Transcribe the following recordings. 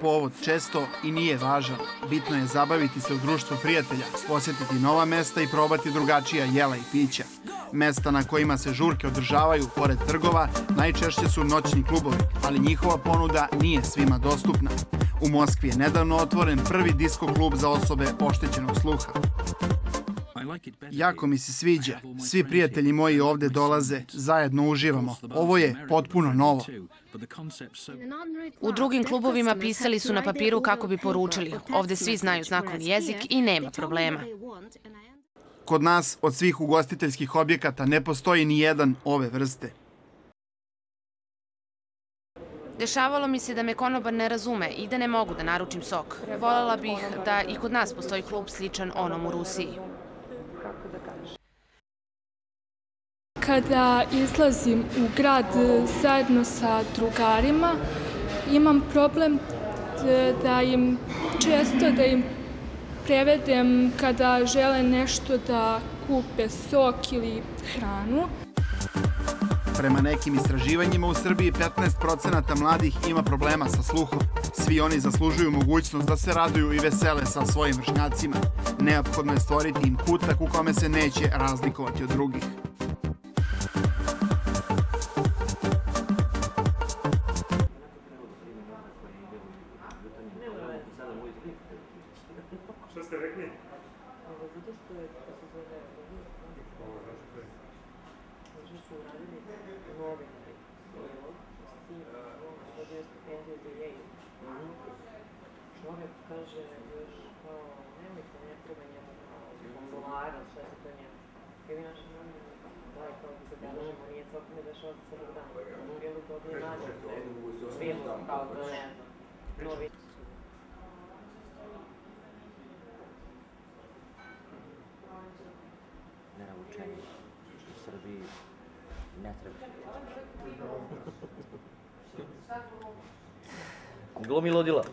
Povod često i nije važan. Bitno je zabaviti se u društvu prijatelja, posjetiti nova mesta i probati drugačija jela i pića. Mesta na kojima se žurke održavaju, pored trgova, najčešće su noćni klubovi, ali njihova ponuda nije svima dostupna. U Moskvi je nedavno otvoren prvi disko klub za osobe oštećenog sluha. Jako mi se sviđa. Svi prijatelji moji ovde dolaze, zajedno uživamo. Ovo je potpuno novo. U drugim klubovima pisali su na papiru kako bi poručili. Ovde svi znaju znakovni jezik i nema problema. Kod nas od svih ugostiteljskih objekata ne postoji ni jedan ove vrste. Dešavalo mi se da me konobar ne razume i da ne mogu da naručim sok. Voljela bih da i kod nas postoji klub sličan onom u Rusiji. Kada izlazim u grad zajedno sa drugarima, imam problem često da im prevedem kada žele nešto da kupe, sok ili hranu. Prema nekim istraživanjima u Srbiji 15% mladih ima problema sa sluhom. Svi oni zaslužuju mogućnost da se raduju i vesele sa svojim vršnjacima. Neophodno je stvoriti im kutak u kome se neće razlikovati od drugih. Šta ste rekli? Zato što je, kako se zove, možda su uradili novinari s tim, dobio stipendiju za Yale. Čovjek kaže još kao, nemojte, ne treba njemu formulara, šta se to njemu. I vi naši novinari, daj kao da zabeležimo, nije svako ne dešava za celog dana. Bilo dobije nađe, bilo kao da ne znam, novi. Učenje u Srbiji ne treba. Glomi ludila.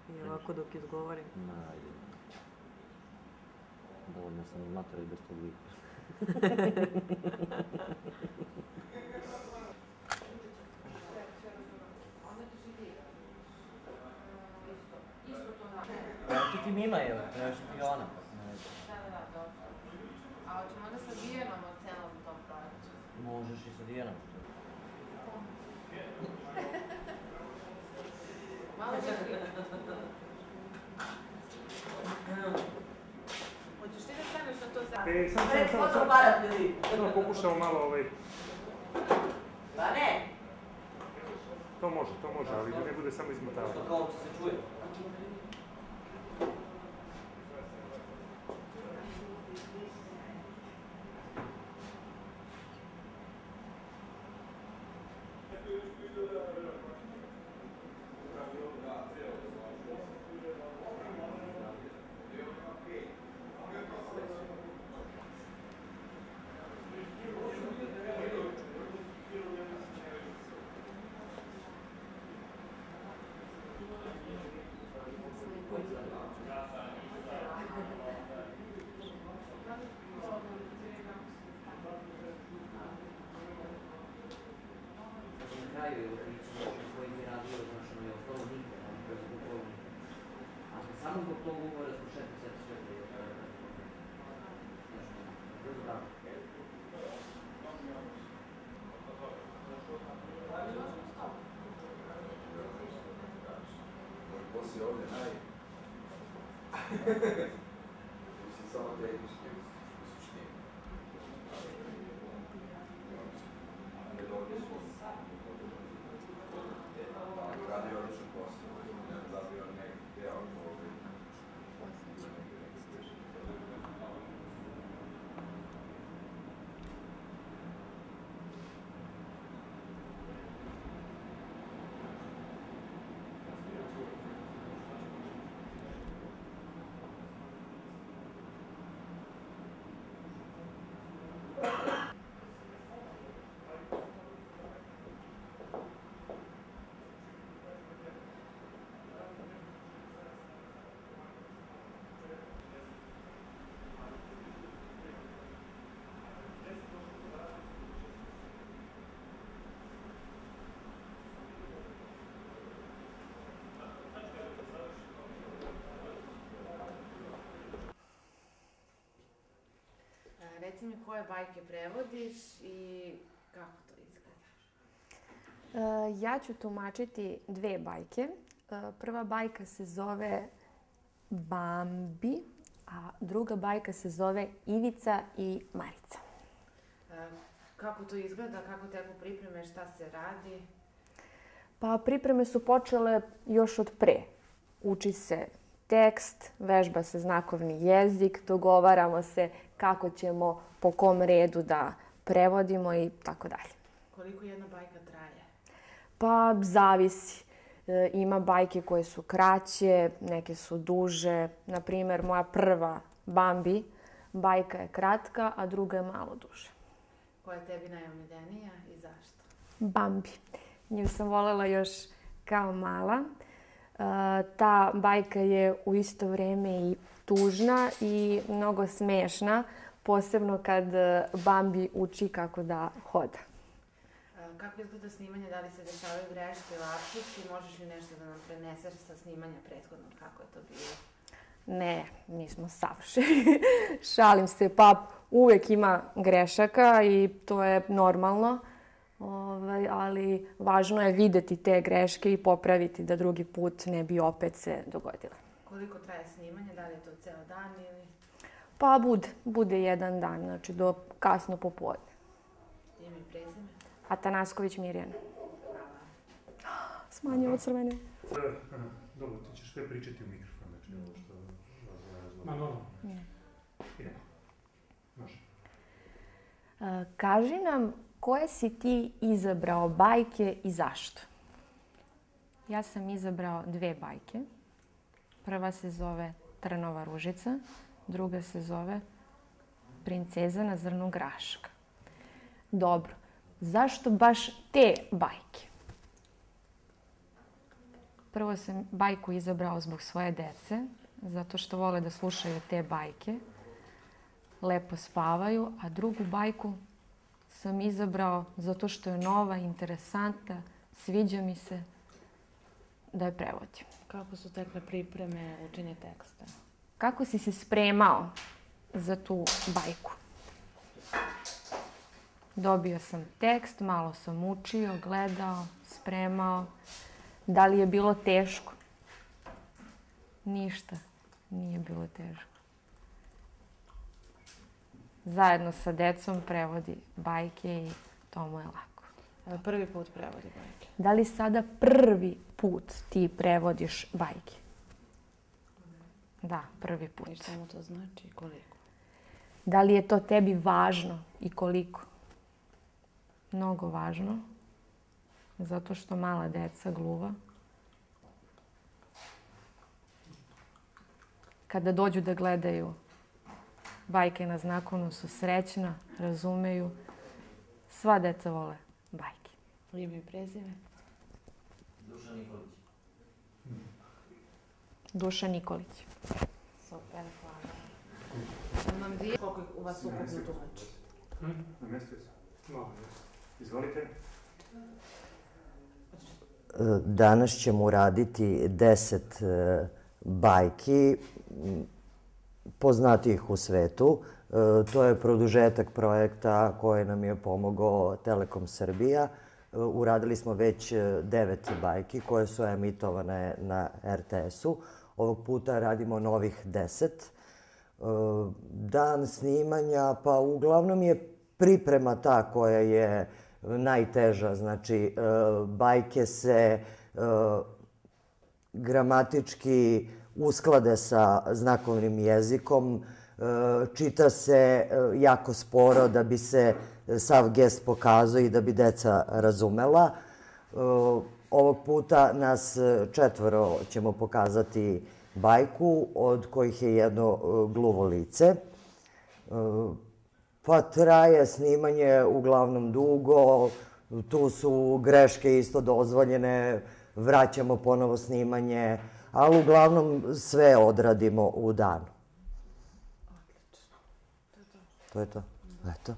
I ovako dok izgovorim. Ajde. Dovoljno sam i mater i bez tog vika. Ti ti Mima je, trebaš ti ona. Da. A hoćemo da sa Dijanom ocenamo tom projektu? Možeš i sa Dijanom. Malo čekaj. Hoćeš ti da staneš na to zadnje? Samo pokušamo malo Pa ne! To može, ali da ne bude samo izmotavanje. Što kao se čuje? Samo zbog tog ugovora smo 6 meseci čekali. Brzo bravo. Poslije ovdje Mislim, samo tehnički u suštini. Radio ručan posao, ne da bi on neki deo reci mi koje bajke prevodiš i kako to izgleda? Ja ću tumačiti dve bajke. Prva bajka se zove Bambi, a druga bajka se zove Ivica i Marica. Kako to izgleda, kako teku pripreme, šta se radi? Pa pripreme su počele još od pre. Uči se tekst, vežba se znakovni jezik, dogovaramo se kako ćemo po kom redu da prevodimo i tako dalje. Koliko jedna bajka traje? Pa zavisi. Ima bajke koje su kraće, neke su duže. Naprimjer, moja prva Bambi bajka je kratka, a druga je malo duže. Koja je tebi najomiljenija i zašto? Bambi. Nju sam voljela još kao mala. Ta bajka je u isto vrijeme i tužna i mnogo smešna, posebno kad Bambi uči kako da hoda. Kako izgleda snimanje? Da li se dešavaju greške, lapsusi? Možeš li nešto da nam preneseš sa snimanja prethodnog? Kako je to bilo? Ne, nismo savršeni. Šalim se, pa uvek ima grešaka i to je normalno. Ali važno je videti te greške i popraviti da drugi put ne bi opet se dogodile. Koliko traje snimanje? Da li je to ceo dan ili? Pa bude jedan dan, znači do kasno popodne. Ime i prezime? Atanasković Mirjana. Hvala. Smanjimo crvene. Dobro, ti ćeš sve pričati u mikrofon, znači ovo što vas razgleda. Ma, normalno. Idemo. Može. Kaži nam koje si ti izabrao bajke i zašto? Ja sam izabrao dve bajke. Prva se zove Trnova ružica, druga se zove Princeza na zrnu graška. Dobro, zašto baš te bajke? Prvo sam bajku izabrao zbog svoje dece, zato što vole da slušaju te bajke, lepo spavaju, a drugu bajku sam izabrao zato što je nova, interesantna, sviđa mi se da je prevodim. Kako su tekle pripreme, učenje teksta? Kako si se spremao za tu bajku? Dobio sam tekst, malo sam učio, gledao, spremao. Da li je bilo teško? Ništa nije bilo teško. Zajedno sa decom prevodi bajke i to mu je lako. Prvi put prevodi bajke. Da li sada prvi put ti prevodiš bajke? Da, prvi put. I šta mu to znači i koliko? Da li je to tebi važno i koliko? Mnogo važno. Zato što mala deca gluva. Kada dođu da gledaju bajke na znakovnu su srećna, razumeju. Sva deca vole bajke. Ime i prezime? Dušan Nikolić. Dušan Nikolić. Super, hvala. Imam dvije. Koliko u vas ukupno tumači? Na mjestu je se. Malo, izvolite. Danas ćemo uraditi 10 bajki poznatijih u svetu. To je produžetak projekta koje nam je pomogao Telekom Srbija. Uradili smo već 9 bajki koje su emitovane na RTS-u. Ovog puta radimo novih 10. Dan snimanja, pa uglavnom je priprema ta koja je najteža. Znači, bajke se gramatički usklade sa znakovnim jezikom, čita se jako sporo da bi se sav gest pokazao i da bi deca razumela. Ovog puta nas 4 ćemo pokazati bajku, od kojih je jedno gluvo lice. Pa traje snimanje uglavnom dugo, tu su greške isto dozvoljene, vraćamo ponovo snimanje, ali uglavnom sve odradimo u danu. Odlično. To je to. To je to. Eto.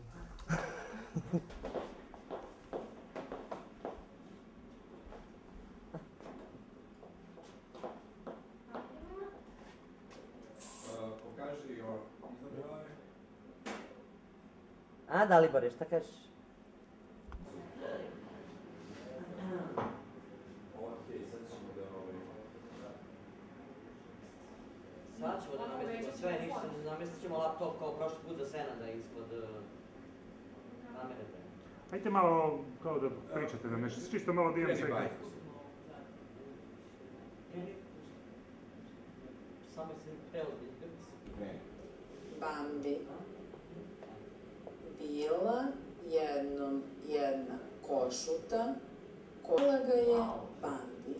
Pokaži izabraj. Dalibore, šta kažeš? Sad ćemo da namestimo sve, ništa ne namestit ćemo laptop kao prošli put za Senada ispod kamere. Ajte malo kao da pričate nam nešto, čisto malo da imam sve. Samo se preozbiljno. Bambi. Bila jednom jedna košuta, kola ga je Bambi.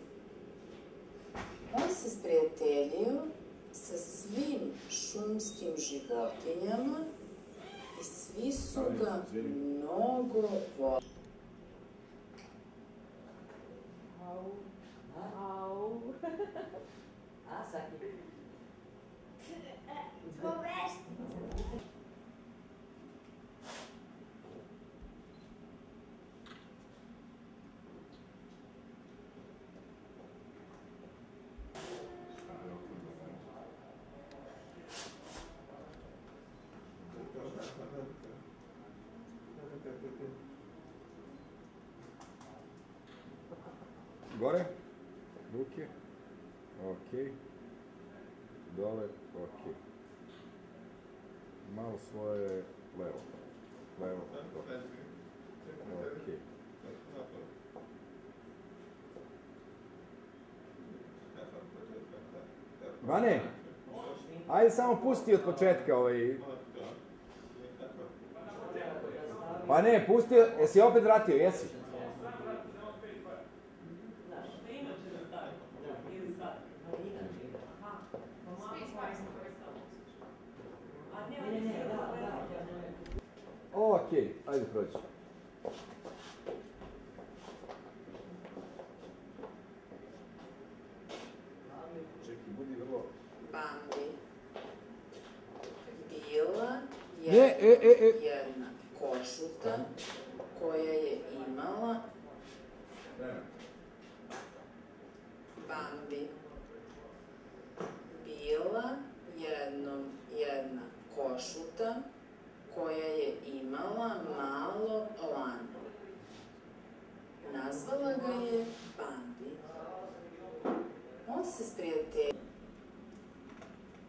On se sprijateljio sa svim šumskim životinjama i svi su ga mnogo volili. Au. A, Saki? Gore, ruke, ok, dole, ok. Malo svoje levo, dole, ok. Vane, ajde samo pusti od početka ovaj... Pa ne, pusti, jesi opet vratio, jesi? Okej, ajde prođi. Čekaj, budi vrlo... Bambi. Bila jedna košuta koja je imala Bambi. Bila jednom jedna košuta koja je imala malo lano. Nazvala ga je Bambi. On se sprijateljio.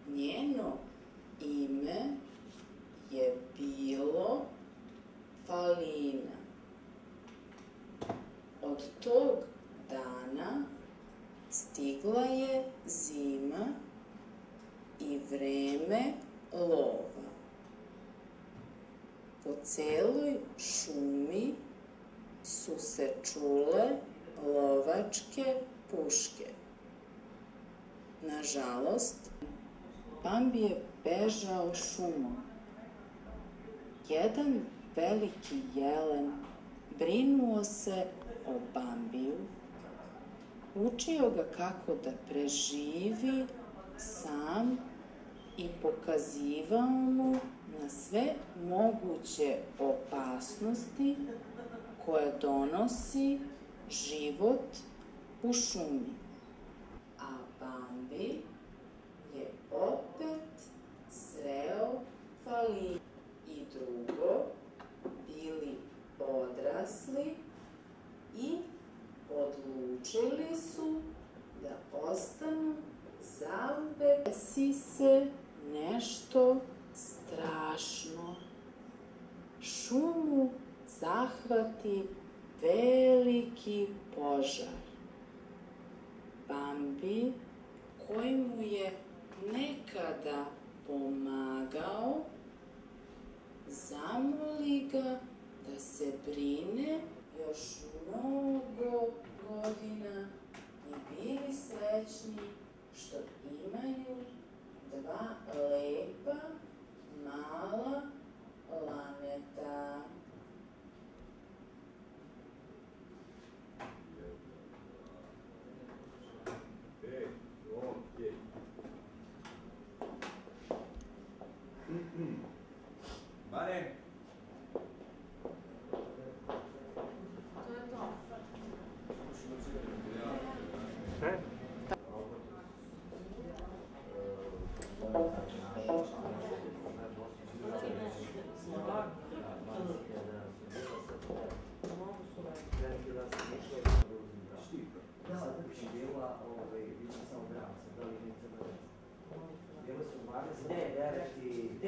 Njeno ime je bilo Falina. Od tog dana stigla je zima i vreme lova. Po celoj šumi su se čule lovačke puške. Nažalost, Bambi je bežao šumom. Jedan veliki jelen brinuo se o Bambiju, učio ga kako da preživi sam i pokazivao mu na sve moguće opasnosti koje donosi život u šumi. A Bambi je opet sreo Falinu i drugo bili odrasli i odlučili su da ostanu zauvek. Desi se nešto strašno. Šumu zahvati veliki požar. Bambi, koji mu je nekada pomagao, zamoli ga da se brine još mnogo godina i bili srećni što imaju dva lepa mala laneta. Vane! To je to. Sve?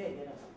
red jedan.